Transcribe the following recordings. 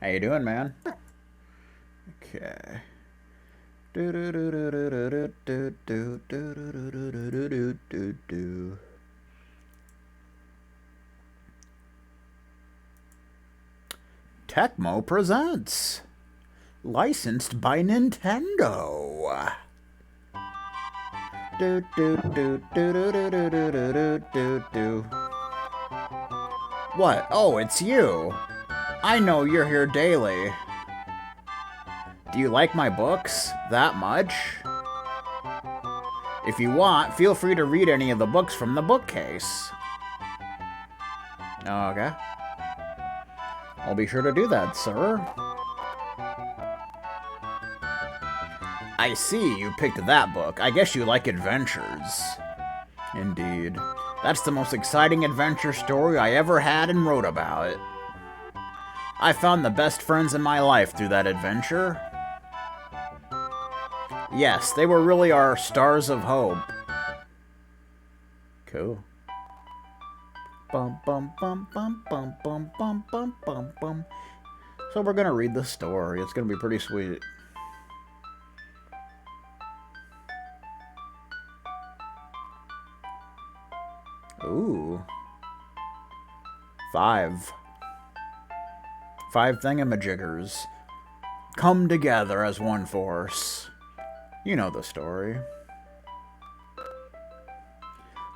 How you doing, man? Okay. Tecmo presents. Licensed by Nintendo. What? Oh, it's you. I know you're here daily. Do you like my books that much? If you want, feel free to read any of the books from the bookcase. Okay. I'll be sure to do that, sir. I see you picked that book. I guess you like adventures. Indeed. That's the most exciting adventure story I ever had and wrote about. I found the best friends in my life through that adventure. Yes, they were really our stars of hope. Cool. Bum bum bum bum bum bum bum bum bum bum. So we're gonna read the story. It's gonna be pretty sweet. Ooh. 5 thingamajiggers come together as one force. You know the story.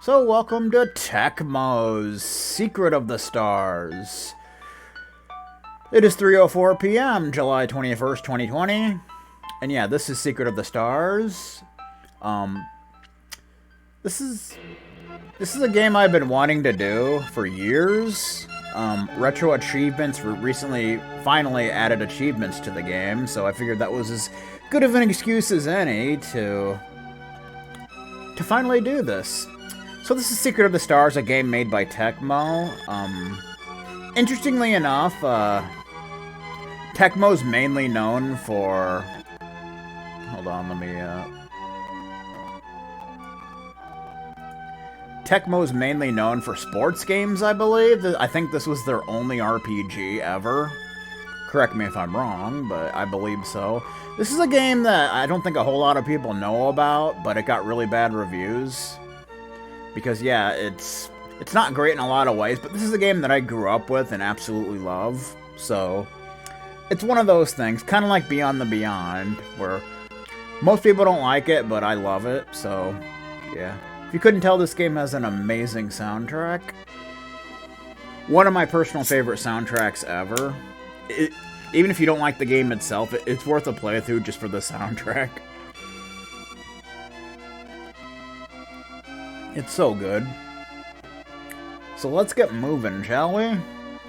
So welcome to Tecmo's Secret of the Stars. It is 3:04 p.m., July 21st, 2020. And yeah, this is Secret of the Stars. This is a game I've been wanting to do for years. Retro Achievements finally added achievements to the game, so I figured that was as good of an excuse as any to finally do this. So this is Secret of the Stars, a game made by Tecmo. Interestingly enough, Tecmo's mainly known for... Hold on, let me... Tecmo's mainly known for sports games, I believe. I think this was their only RPG ever. Correct me if I'm wrong, but I believe so. This is a game that I don't think a whole lot of people know about, but it got really bad reviews. Because, yeah, it's not great in a lot of ways, but this is a game that I grew up with and absolutely love. So, it's one of those things, kind of like Beyond the Beyond, where most people don't like it, but I love it, so, yeah. If you couldn't tell, this game has an amazing soundtrack. One of my personal favorite soundtracks ever. Even if you don't like the game itself, it's worth a playthrough just for the soundtrack. It's so good. So let's get moving, shall we?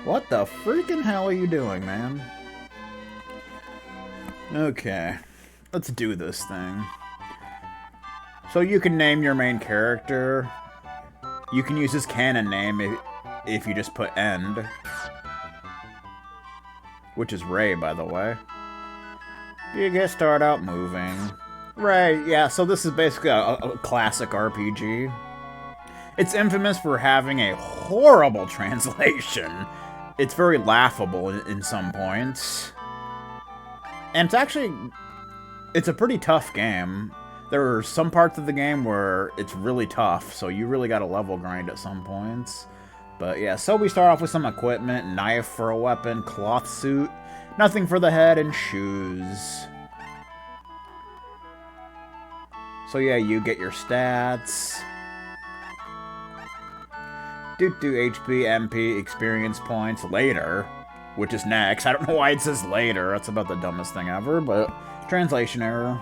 What the freaking hell are you doing, man? Okay, let's do this thing. So you can name your main character. You can use his canon name if you just put end. Which is Ray, by the way. You get start out moving. Ray, yeah, so this is basically a classic RPG. It's infamous for having a horrible translation. It's very laughable in some points. And it's a pretty tough game. There are some parts of the game where it's really tough, so you really gotta level grind at some points. But yeah, so we start off with some equipment, knife for a weapon, cloth suit, nothing for the head, and shoes. So yeah, you get your stats. Do HP, MP, experience points later, which is next. I don't know why it says later, that's about the dumbest thing ever, but translation error.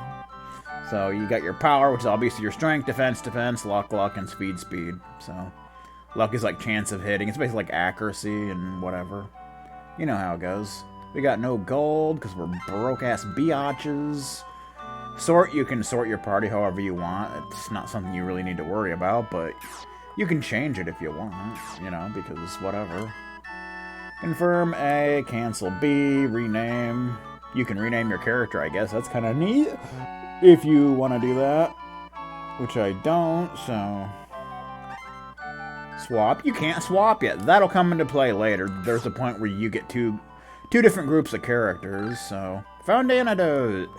So you got your power, which is obviously your strength, defense, luck, and speed. So luck is like chance of hitting. It's basically like accuracy and whatever. You know how it goes. We got no gold because we're broke-ass biatches. Sort, you can sort your party however you want. It's not something you really need to worry about, but you can change it if you want, you know, because whatever. Confirm A, cancel B, rename. You can rename your character, I guess. That's kind of neat. If you want to do that, which I don't, so... Swap? You can't swap yet. That'll come into play later. There's a point where you get two two different groups of characters, so... Found antidote!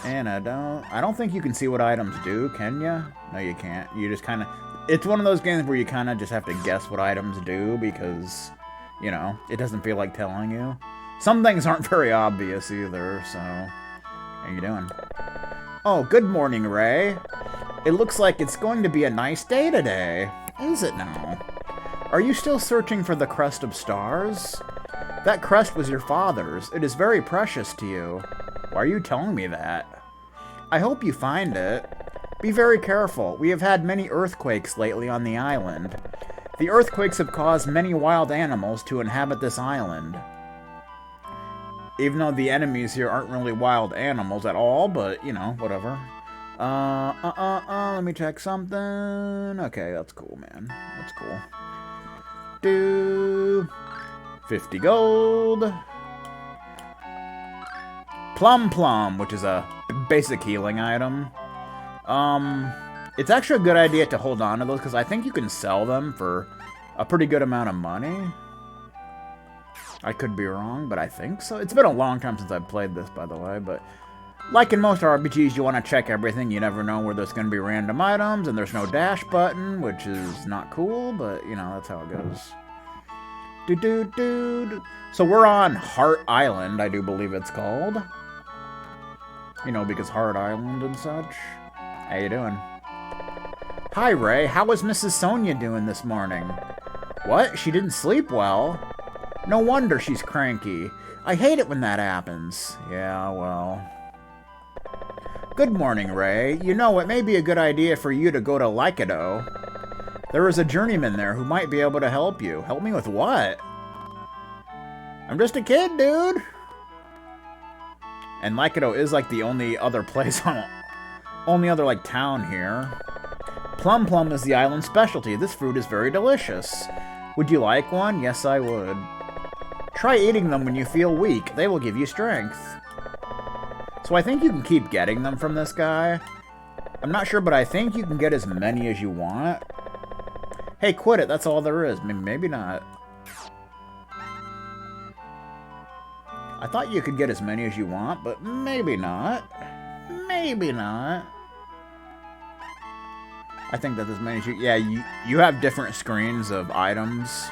Antidote... I don't think you can see what items do, can you? No, you can't. You just kind of... It's one of those games where you kind of just have to guess what items do, because, you know, it doesn't feel like telling you. Some things aren't very obvious either, so... How you doing? Oh, good morning, Ray. It looks like it's going to be a nice day today. Is it now? Are you still searching for the crest of stars? That crest was your father's. It is very precious to you. Why are you telling me that? I hope you find it. Be very careful. We have had many earthquakes lately on the island. The earthquakes have caused many wild animals to inhabit this island. Even though the enemies here aren't really wild animals at all, but, you know, whatever. Let me check something. Okay, that's cool, man. That's cool. 50 gold. Plum, which is a basic healing item. It's actually a good idea to hold on to those, because I think you can sell them for a pretty good amount of money. I could be wrong, but I think so. It's been a long time since I've played this, by the way, but like in most RPGs, you want to check everything. You never know where there's going to be random items, and there's no dash button, which is not cool, but, you know, that's how it goes. So we're on Heart Island, I do believe it's called. You know, because Heart Island and such. How you doing? Hi, Ray. How was Mrs. Sonia doing this morning? What? She didn't sleep well? No wonder she's cranky. I hate it when that happens. Yeah, well... Good morning, Ray. You know, it may be a good idea for you to go to Likido. There is a journeyman there who might be able to help you. Help me with what? I'm just a kid, dude. And Likido is like the only other place only other like town here. Plum is the island specialty. This fruit is very delicious. Would you like one? Yes, I would. Try eating them when you feel weak. They will give you strength. So I think you can keep getting them from this guy. I'm not sure, but I think you can get as many as you want. Hey, quit it. That's all there is. Maybe not. I thought you could get as many as you want, but maybe not. Maybe not. I think that as many as you... Yeah, you have different screens of items.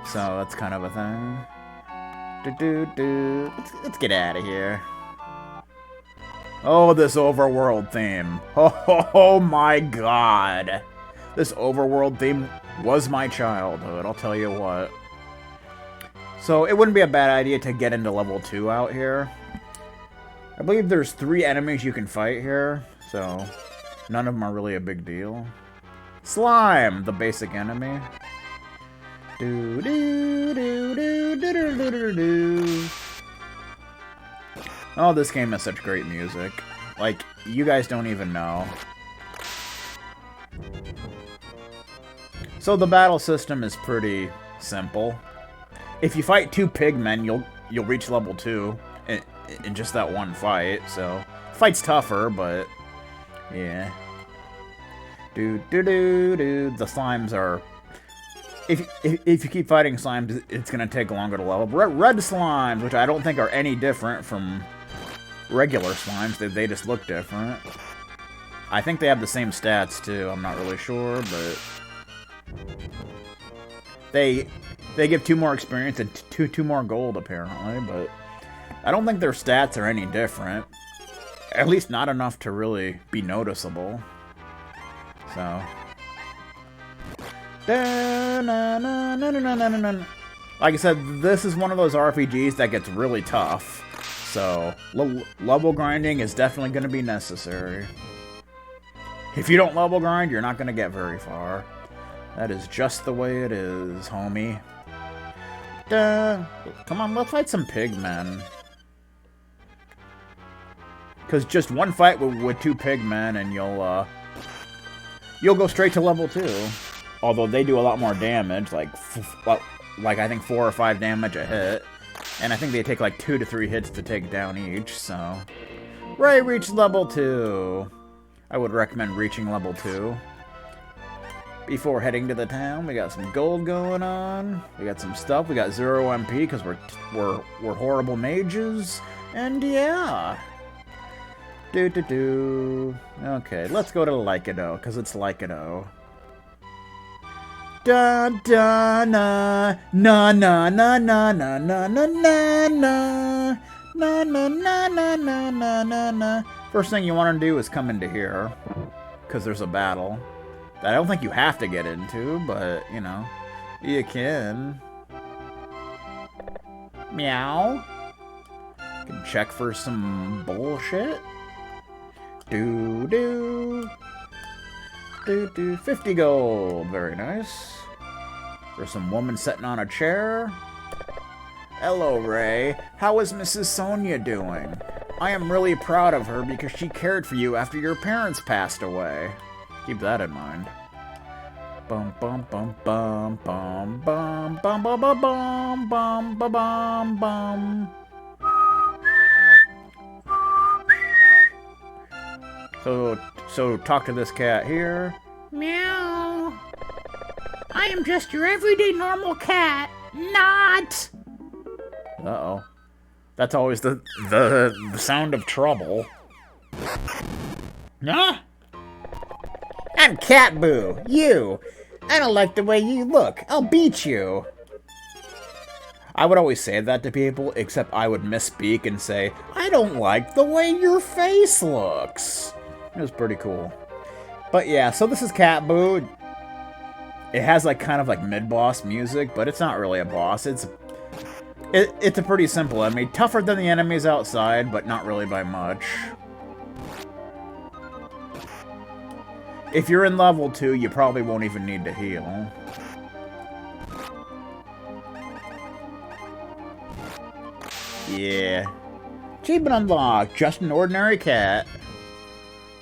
So that's kind of a thing. Let's get out of here. Oh, this overworld theme. Oh my god. This overworld theme was my childhood, I'll tell you what. So it wouldn't be a bad idea to get into level 2 out here. I believe there's 3 enemies you can fight here, so none of them are really a big deal. Slime, the basic enemy. Oh, this game has such great music. Like, you guys don't even know. So the battle system is pretty simple. If you fight 2 pigmen, you'll reach level 2 in just that one fight. So the fight's tougher, but yeah. The slimes are. If you keep fighting slimes, it's gonna take longer to level. Red slimes, which I don't think are any different from regular slimes, they just look different. I think they have the same stats too. I'm not really sure, but they give 2 more experience and 2 more gold apparently. But I don't think their stats are any different. At least not enough to really be noticeable. So. Like I said, this is one of those RPGs that gets really tough. So, level grinding is definitely going to be necessary. If you don't level grind, you're not going to get very far. That is just the way it is, homie. Come on, let's fight some pigmen. Because just one fight with 2 pigmen and you'll go straight to level 2. Although they do a lot more damage, like I think 4 or 5 damage a hit. And I think they take like 2 to 3 hits to take down each, so... Ray reached level 2. I would recommend reaching level 2. Before heading to the town, we got some gold going on. We got some stuff. We got 0 MP because we're horrible mages. And yeah. Okay, let's go to Lycado because it's Lycado. Da da na na na na na na na na na na na na na na na na. First thing you want to do is come into here because there's a battle. I don't think you have to get into, but, you know, you can. Meow. You can check for some bullshit. Do. 50 gold. Very nice. There's some woman sitting on a chair. Hello, Ray. How is Mrs. Sonia doing? I am really proud of her because she cared for you after your parents passed away. Keep that in mind. Bum bum bum bum bum bum bum bum bum bum bum bum bum. So talk to this cat here. Meow. I am just your everyday normal cat. Not. Uh-oh. That's always the sound of trouble. Huh? I'm Cat Boo. You. I don't like the way you look. I'll beat you. I would always say that to people, except I would misspeak and say, I don't like the way your face looks. It was pretty cool. But yeah, so this is Cat Boo. It has like kind of like mid-boss music, but it's not really a boss. It's a pretty simple enemy. Tougher than the enemies outside, but not really by much. If you're in level 2, you probably won't even need to heal. Yeah. Achievement unlocked. Just an ordinary cat.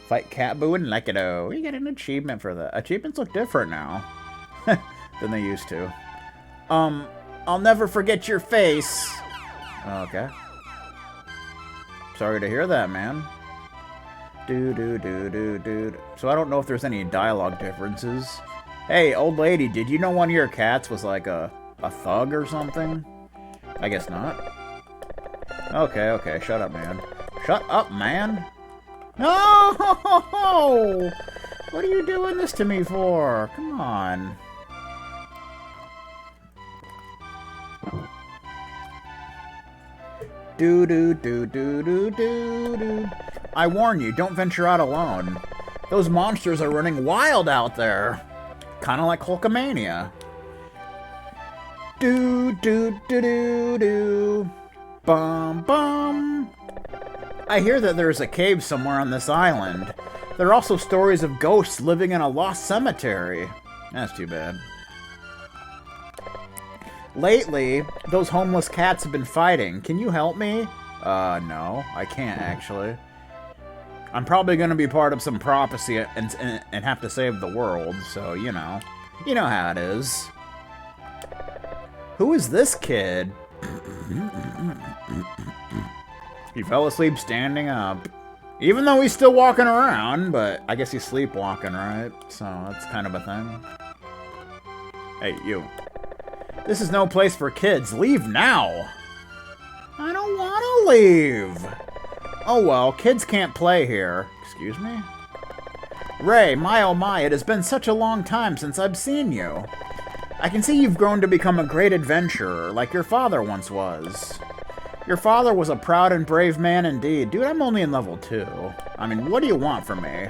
Fight Cat Boo and Lycado. You get an achievement for that. Achievements look different now than they used to. I'll never forget your face. Okay. Sorry to hear that, man. So I don't know if there's any dialogue differences. Hey, old lady, did you know one of your cats was like a thug or something? I guess not. Okay, shut up, man. Shut up, man. No! What are you doing this to me for? Come on. I warn you, don't venture out alone. Those monsters are running wild out there. Kind of like Hulkamania. Bum bum. I hear that there's a cave somewhere on this island. There are also stories of ghosts living in a lost cemetery. That's too bad. Lately, those homeless cats have been fighting. Can you help me? No, I can't actually. I'm probably going to be part of some prophecy and have to save the world, so, you know. You know how it is. Who is this kid? He fell asleep standing up. Even though he's still walking around, but I guess he's sleepwalking, right? So that's kind of a thing. Hey, you. This is no place for kids. Leave now. I don't want to leave. Oh well, kids can't play here. Excuse me? Ray, my oh my, it has been such a long time since I've seen you. I can see you've grown to become a great adventurer, like your father once was. Your father was a proud and brave man indeed. Dude, I'm only in level 2. I mean, what do you want from me?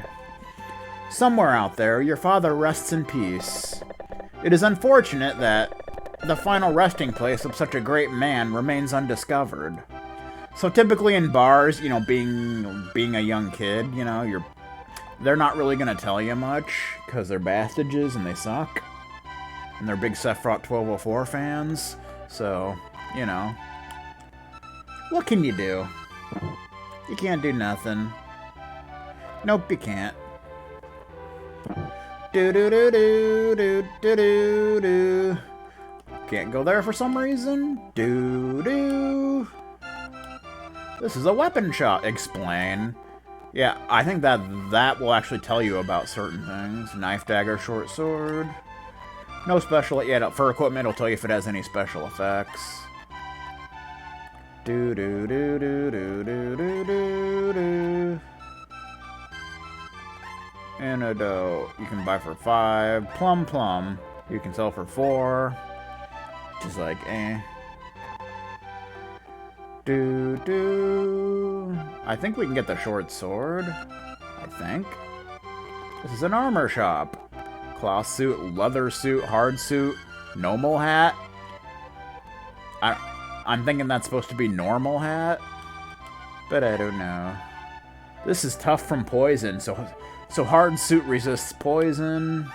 Somewhere out there, your father rests in peace. It is unfortunate that the final resting place of such a great man remains undiscovered. So typically in bars, you know, being a young kid, you know, they're not really going to tell you much because they're bastages and they suck. And they're big Sephiroth 1204 fans. So, you know. What can you do? You can't do nothing. Nope, you can't. Do. Can't go there for some reason. Do. This is a weapon shop. Explain. Yeah, I think that will actually tell you about certain things. Knife, dagger, short sword. No special... Yeah, for equipment, it'll tell you if it has any special effects. Do do do do do do do do do. Antidote. You can buy for 5. Plum. You can sell for 4. Just like, eh. Do. I think we can get the short sword. I think. This is an armor shop. Cloth suit, leather suit, hard suit, normal hat. I'm thinking that's supposed to be normal hat, but I don't know. This is tough from poison, so hard suit resists poison.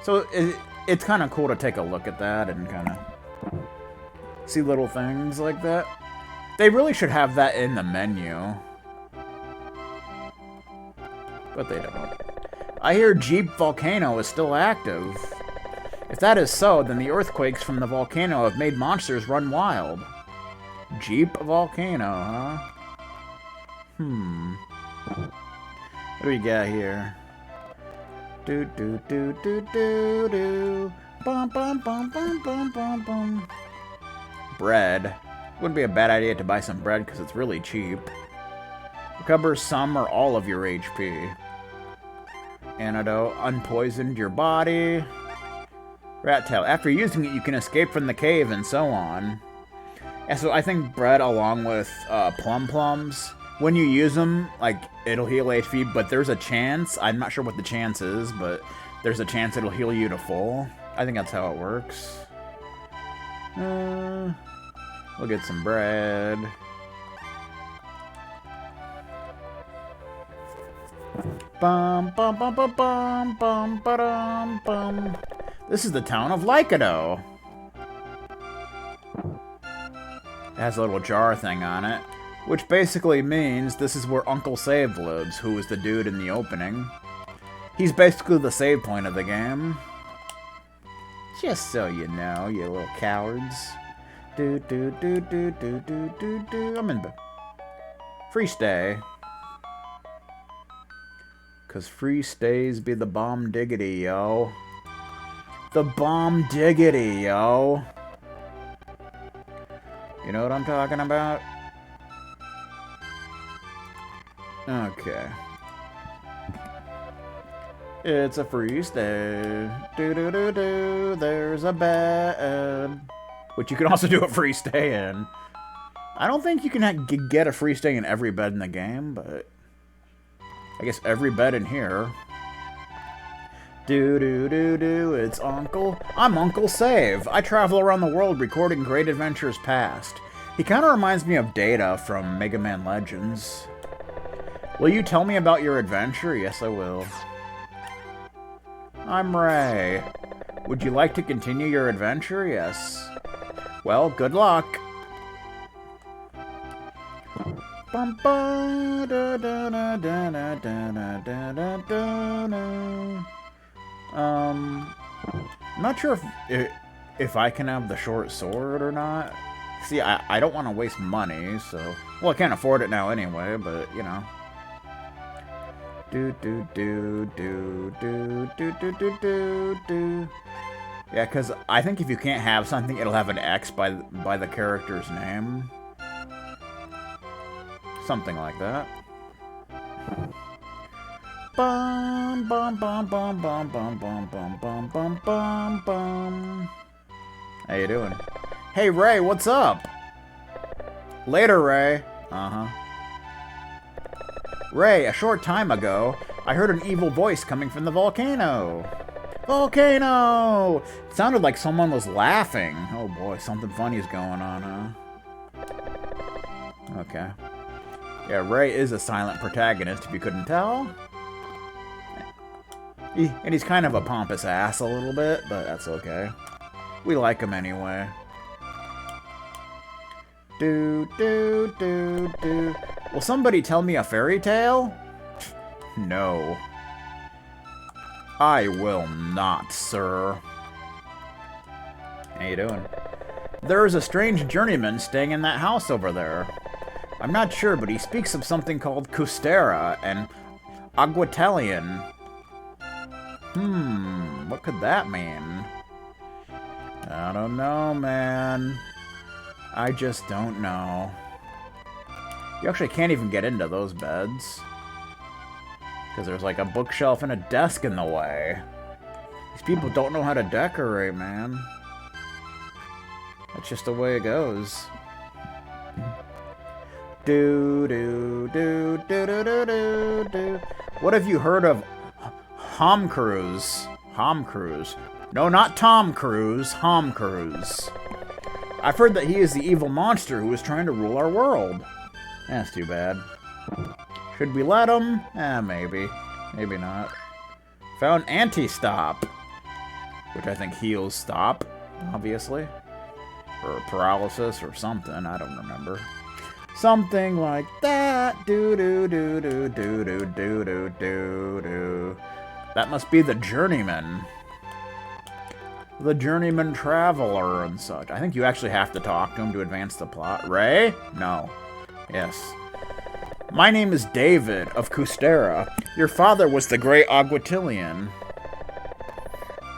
So it's kind of cool to take a look at that and kind of see little things like that. They really should have that in the menu, but they don't. I hear Jeep Volcano is still active. If that is so, then the earthquakes from the volcano have made monsters run wild. Jeep Volcano, huh? What do we got here? Do. Bum. Bread. Wouldn't be a bad idea to buy some bread because it's really cheap. Recovers some or all of your HP. Antidote. Unpoisoned your body. Rat tail. After using it, you can escape from the cave and so on. Yeah, so I think bread along with plums, when you use them, like, it'll heal HP, but there's a chance, I'm not sure what the chance is, but there's a chance it'll heal you to full. I think that's how it works. We'll get some bread. Bum. This is the town of Lycado. It has a little jar thing on it, which basically means this is where Uncle Save lives, who was the dude in the opening. He's basically the save point of the game. Just so you know, you little cowards. Do. I'm in free stay. Cause free stays be the bomb diggity, yo. The bomb diggity, yo. You know what I'm talking about? Okay. It's a free stay. Do. There's a bed. Which you can also do a free stay in. I don't think you can get a free stay in every bed in the game, but I guess every bed in here. Do. It's Uncle. I'm Uncle Save. I travel around the world recording great adventures past. He kind of reminds me of Data from Mega Man Legends. Will you tell me about your adventure? Yes, I will. I'm Ray. Would you like to continue your adventure? Yes. Well, good luck. I'm not sure if I can have the short sword or not. See, I don't want to waste money, so... Well, I can't afford it now anyway, but, you know. Do. Yeah, because I think if you can't have something, it'll have an X by the character's name. Something like that. Bum. How you doing? Hey, Ray, what's up? Later, Ray. Ray, a short time ago, I heard an evil voice coming from the volcano. Volcano! It sounded like someone was laughing. Oh boy, something funny is going on, huh? Okay. Yeah, Ray is a silent protagonist, if you couldn't tell. And he's kind of a pompous ass a little bit, but that's okay. We like him anyway. Do. Will somebody tell me a fairy tale? No. I will not, sir. How you doing? There is a strange journeyman staying in that house over there. I'm not sure, but he speaks of something called Custera and Aguatelian. What could that mean? I don't know, man. I just don't know. You actually can't even get into those beds. Because there's like a bookshelf and a desk in the way. These people don't know how to decorate, man. That's just the way it goes. Do do do do do do do do. What have you heard of Hom Cruise? Hom Cruise. No, not Tom Cruise. Hom Cruise. I've heard that he is the evil monster who is trying to rule our world. That's too bad. Should we let him? Maybe. Maybe not. Found anti-stop. Which I think heals stop, obviously. Or paralysis or something. I don't remember. Something like that. Do do do do do do do do do do. That must be the journeyman. The journeyman traveler and such. I think you actually have to talk to him to advance the plot. Ray? No. Yes. My name is David of Custera. Your father was the great Aguatilian.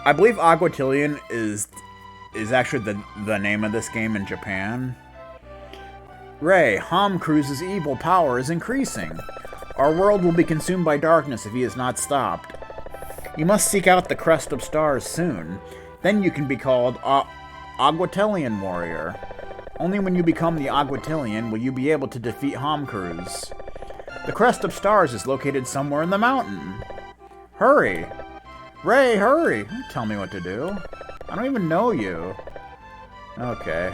I believe Aguatilian is actually the name of this game in Japan. Ray, Hom Cruise's evil power is increasing. Our world will be consumed by darkness if he is not stopped. You must seek out the Crest of Stars soon. Then you can be called Aguatilian Warrior. Only when you become the Aguatilian will you be able to defeat Hom Cruise. The Crest of Stars is located somewhere in the mountain. Hurry! Ray, hurry! Don't tell me what to do. I don't even know you. Okay.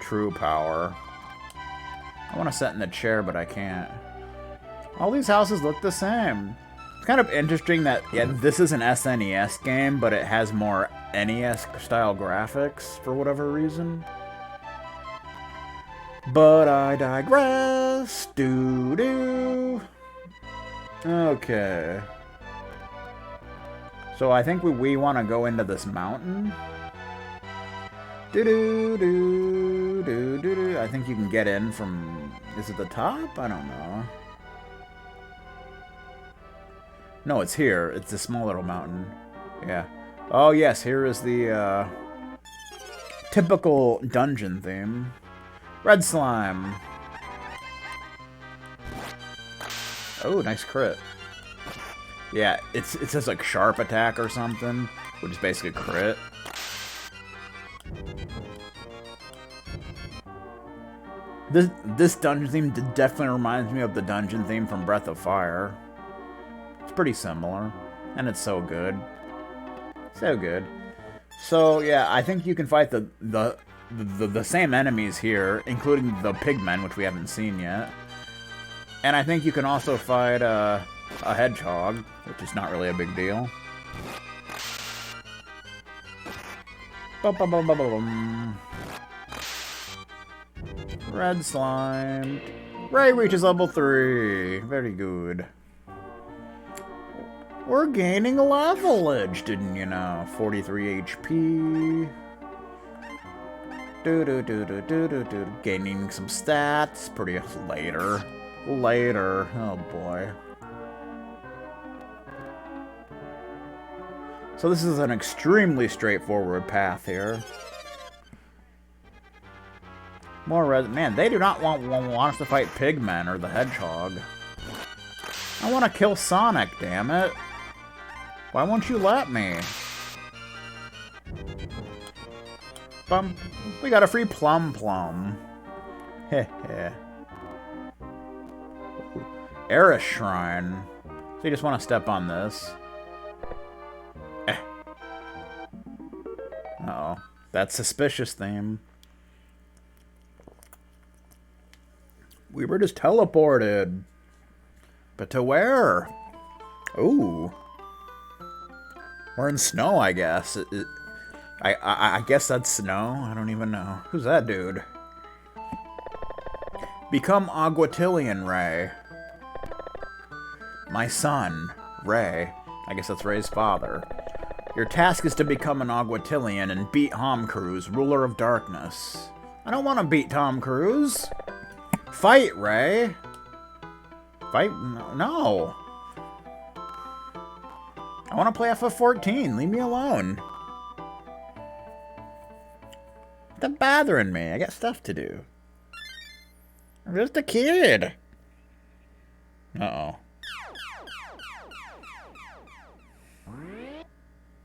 True power. I want to sit in the chair, but I can't. All these houses look the same. It's kind of interesting that, yeah, this is an SNES game, but it has more NES-style graphics for whatever reason. But I digress. Doo-doo. Okay. So I think we want to go into this mountain. Do-do-do-do-do-do. I think you can get in from... Is it the top? I don't know. No, it's here. It's a small little mountain. Yeah. Oh, yes. Here is the typical dungeon theme. Red slime. Oh, nice crit. Yeah, it says like sharp attack or something, which is basically crit. This dungeon theme definitely reminds me of the dungeon theme from Breath of Fire. It's pretty similar, and it's so good. So good. So yeah, I think you can fight the same enemies here, including the pigmen, which we haven't seen yet. And I think you can also fight a hedgehog, which is not really a big deal. Ba-ba-ba-ba-ba-bum. Red slime. Ray reaches level 3. Very good. We're gaining levelage, didn't you know? 43 HP. Do-do-do-do-do-do-do. Gaining some stats. Pretty later. Later. Oh boy. So this is an extremely straightforward path here. More red. Man, they do not want us to fight pigmen or the hedgehog. I want to kill Sonic, damn it. Why won't you let me? Bum. We got a free plum. Heh heh. Eris Shrine. So you just want to step on this. Uh-oh. That's suspicious theme. We were just teleported. But to where? Ooh. We're in snow, I guess. I guess that's snow. I don't even know. Who's that dude? Become Aguatilian, Ray. My son, Ray. I guess that's Ray's father. Your task is to become an Aguatilian and beat Hom Cruise, ruler of darkness. I don't want to beat Tom Cruise. Fight, Ray. Fight? No. I want to play FF14. Leave me alone. Stop bothering me. I got stuff to do. I'm just a kid. Uh-oh.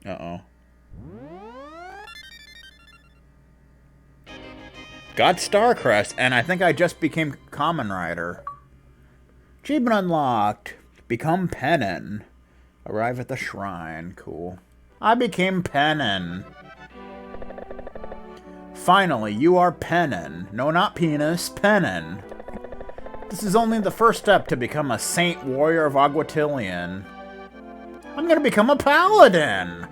Uh-oh. Got Starcrest, and I think I just became Common Rider. Achievement unlocked. Become Pennon. Arrive at the shrine. Cool. I became Pennon. Finally, you are Pennon. No, not penis. Pennon. This is only the first step to become a Saint Warrior of Aguatilion. I'm gonna become a Paladin!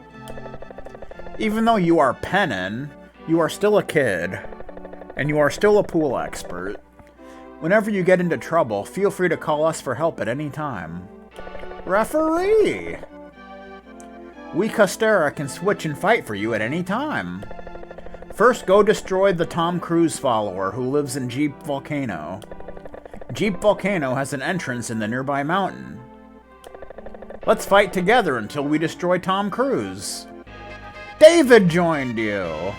Even though you are Pennon, you are still a kid. And you are still a pool expert. Whenever you get into trouble, feel free to call us for help at any time. Referee! We Costera can switch and fight for you at any time. First, go destroy the Tom Cruise follower who lives in Jeep Volcano. Jeep Volcano has an entrance in the nearby mountain. Let's fight together until we destroy Tom Cruise. David joined you!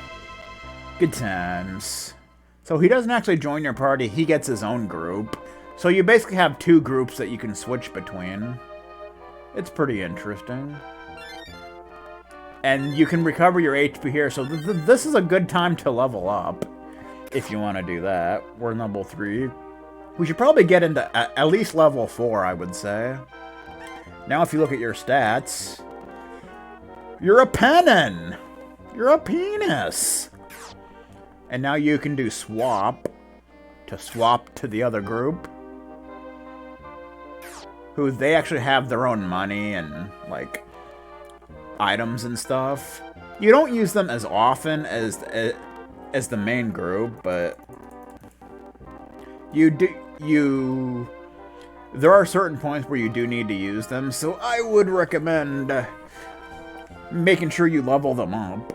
Good times. So he doesn't actually join your party, he gets his own group. So you basically have two groups that you can switch between. It's pretty interesting. And you can recover your HP here, so this is a good time to level up. If you want to do that. We're level 3. We should probably get into at least level 4, I would say. Now if you look at your stats... You're a Pennon! You're a penis! And now you can do swap. To swap to the other group. Who, they actually have their own money and, like, items and stuff. You don't use them as often as the main group, but... There are certain points where you do need to use them, so I would recommend making sure you level them up.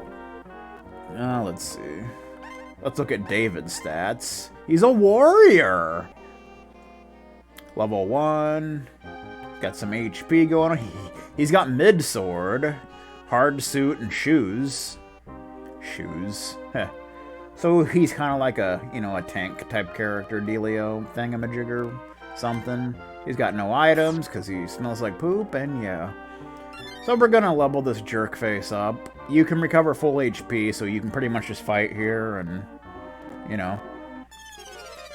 Let's see. Let's look at David's stats. He's a warrior! Level 1. Got some HP going on. He's got mid-sword, hard suit, and shoes. Shoes. Heh. So he's kind of like a, a tank-type character, dealio, thingamajigger, something. He's got no items, because he smells like poop, and yeah. So we're gonna level this jerk face up. You can recover full HP, so you can pretty much just fight here and,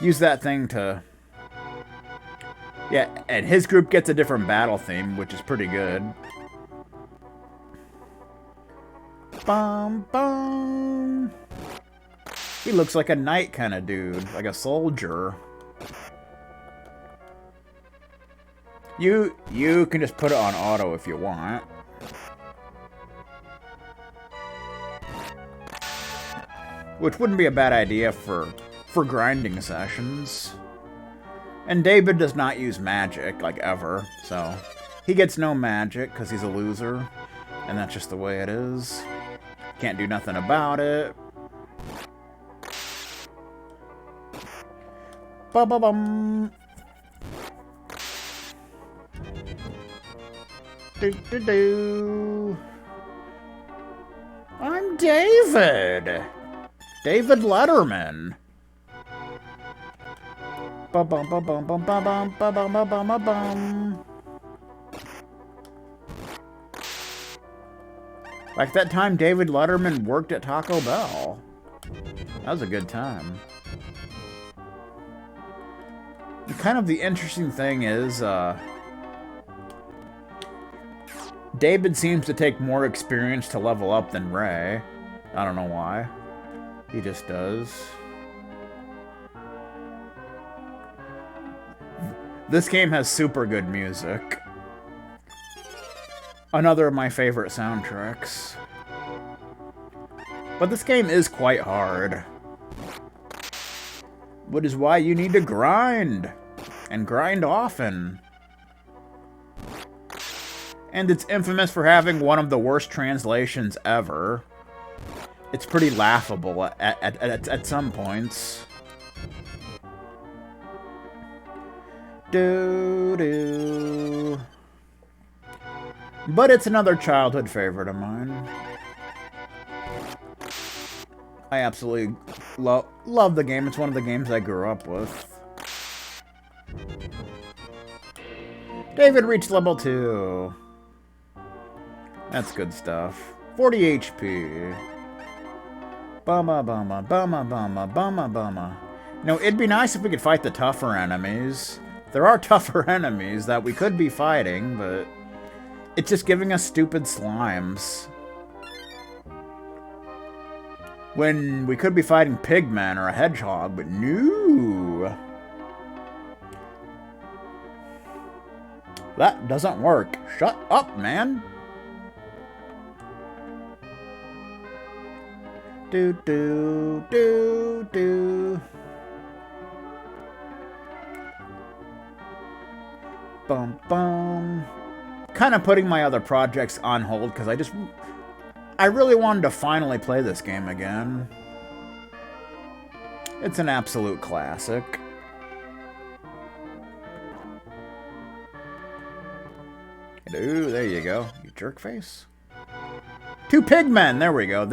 use that thing to... Yeah, and his group gets a different battle theme, which is pretty good. Bum, bum. He looks like a knight kind of dude, like a soldier. You can just put it on auto if you want. Which wouldn't be a bad idea for grinding sessions. And David does not use magic, like, ever, so... He gets no magic, because he's a loser. And that's just the way it is. Can't do nothing about it. Ba-ba-bum! Do-do-do! I'm David! David Letterman! Ba-bum-ba-bum-bum-ba-bum-ba-bum-ba-bum-ba-bum. Like that time David Letterman worked at Taco Bell. That was a good time. And kind of the interesting thing is, David seems to take more experience to level up than Ray. I don't know why. He just does. This game has super good music. Another of my favorite soundtracks. But this game is quite hard. Which is why you need to grind. And grind often. And it's infamous for having one of the worst translations ever. It's pretty laughable at some points. Do-do. But it's another childhood favorite of mine. I absolutely love the game. It's one of the games I grew up with. David reached level 2. That's good stuff. 40 HP. Bumma, bumma, bumma, bumma, bumma, bumma. You know, it'd be nice if we could fight the tougher enemies. There are tougher enemies that we could be fighting, but it's just giving us stupid slimes. When we could be fighting pigmen or a hedgehog, but no. That doesn't work. Shut up, man. Do do do do. Bum bum. Kind of putting my other projects on hold because I really wanted to finally play this game again. It's an absolute classic. Ooh, there you go. You jerk face. 2 pigmen. There we go.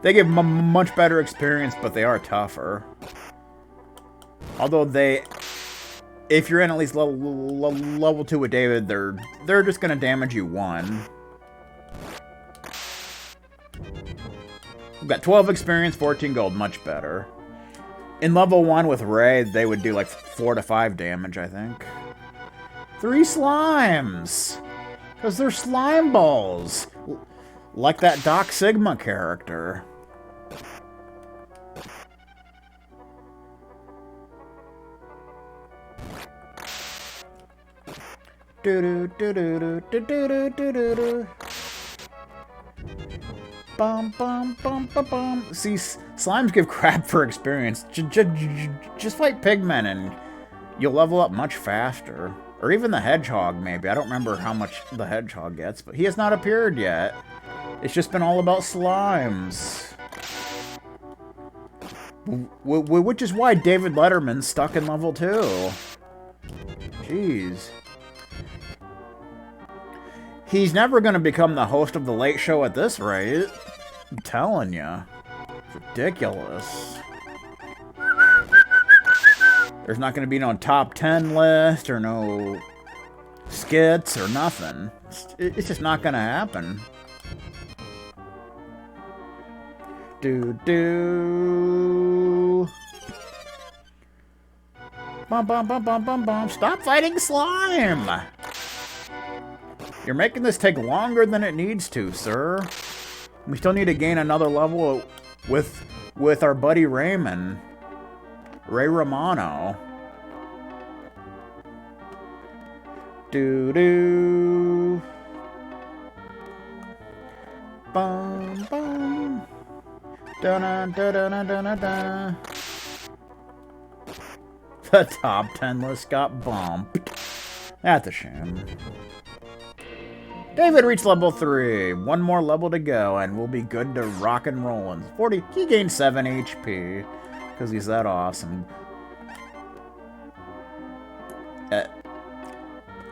They give much better experience, but they are tougher. Although if you're in at least level 2 with David, they're just gonna damage you 1. We've got 12 experience, 14 gold, much better. In level 1 with Ray, they would do like 4 to 5 damage, I think. 3 slimes! Because they're slime balls! Like that Doc Sigma character. Do do do do do do do do do do. Bum bum bum bum bum. See, slimes give crap for experience. Just fight pigmen and you'll level up much faster. Or even the hedgehog, maybe. I don't remember how much the hedgehog gets, but he has not appeared yet. It's just been all about slimes. Which is why David Letterman's stuck in level 2. Jeez. He's never going to become the host of The Late Show at this rate. I'm telling you. It's ridiculous. There's not going to be no top 10 list or no skits or nothing. It's just not going to happen. Do. Bum bum bum bum bum bum. Stop fighting slime! You're making this take longer than it needs to, sir. We still need to gain another level with our buddy Raymond. Ray Romano. Do. Bum bum. Da da da da da da. The top 10 list got bumped. That's a shame. David reached level 3. 1 more level to go, and we'll be good to rock and rollin'. 40. He gained 7 HP because he's that awesome.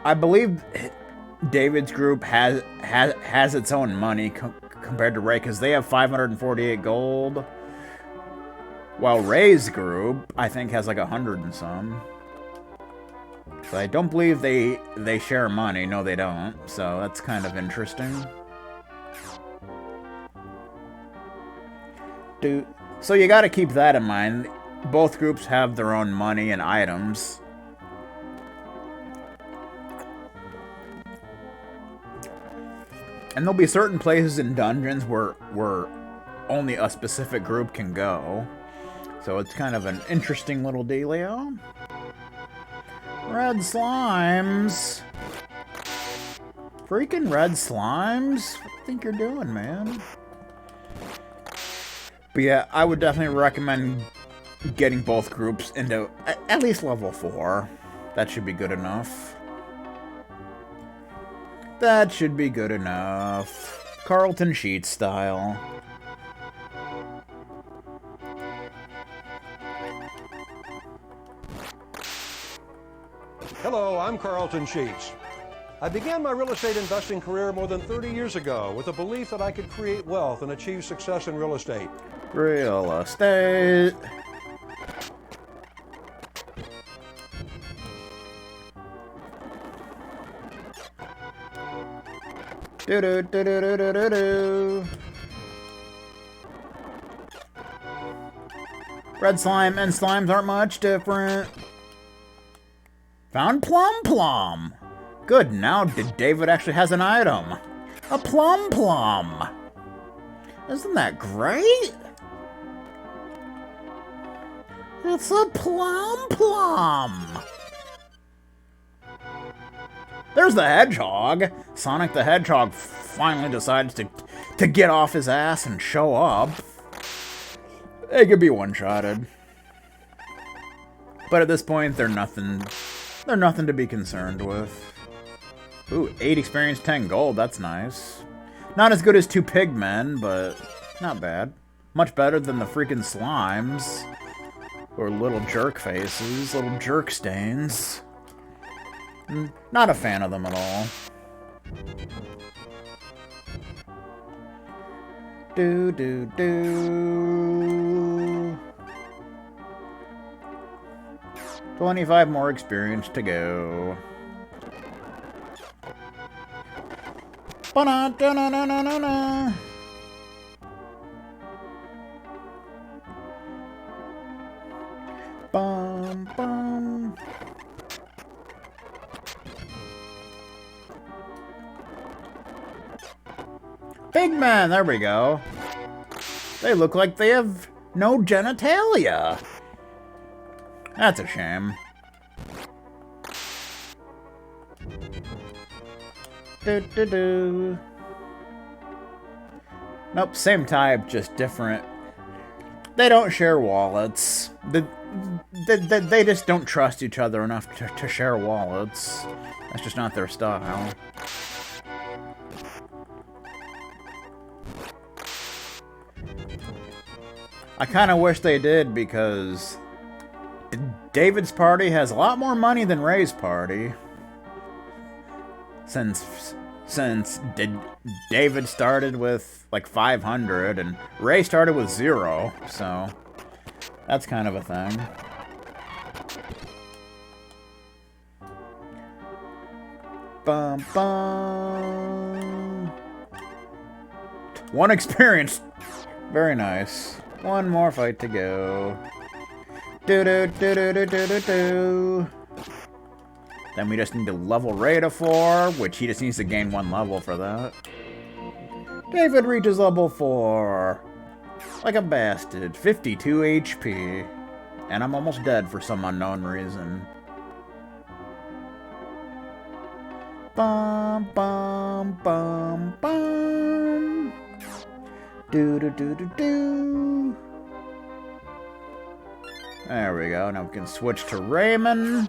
I believe David's group has its own money compared to Ray, because they have 548 gold, while Ray's group, I think, has like 100 and some. So I don't believe they share money. No, they don't. So that's kind of interesting. So you got to keep that in mind. Both groups have their own money and items. And there'll be certain places in dungeons where only a specific group can go. So it's kind of an interesting little dealio. Red slimes. Freaking red slimes? What do you think you're doing, man? But yeah, I would definitely recommend getting both groups into at least level 4. That should be good enough. That should be good enough. Carlton Sheets style. Hello, I'm Carlton Sheets. I began my real estate investing career more than 30 years ago with a belief that I could create wealth and achieve success in real estate. Real estate. Do do do do do do do do. Red slime and slimes aren't much different. Found Plum Plum. Good, now David actually has an item. A Plum Plum. Isn't that great? It's a Plum Plum. There's the Hedgehog. Sonic the Hedgehog finally decides to get off his ass and show up. They could be one-shotted. But at this point, they're nothing to be concerned with. Ooh, 8 experience, 10 gold. That's nice. Not as good as 2 pigmen, but not bad. Much better than the freaking slimes. Or little jerk faces, little jerk stains. Not a fan of them at all. Do do do. 25 more experience to go. Ba-na-da-na-na-na-na. Bum bum. Big man, there we go. They look like they have no genitalia. That's a shame. Do, do, do. Nope, same type, just different. They don't share wallets. They just don't trust each other enough to share wallets. That's just not their style. I kind of wish they did, because David's party has a lot more money than Ray's party. Since David started with like 500 and Ray started with 0, so that's kind of a thing. Bum bum. 1 experience. Very nice. 1 more fight to go. Do do do do do do do do. Then we just need to level Ray to 4, which he just needs to gain 1 level for that. David reaches level 4. Like a bastard. 52 HP. And I'm almost dead for some unknown reason. Bum bum bum bum. Do do do do do. There we go. Now we can switch to Raymond.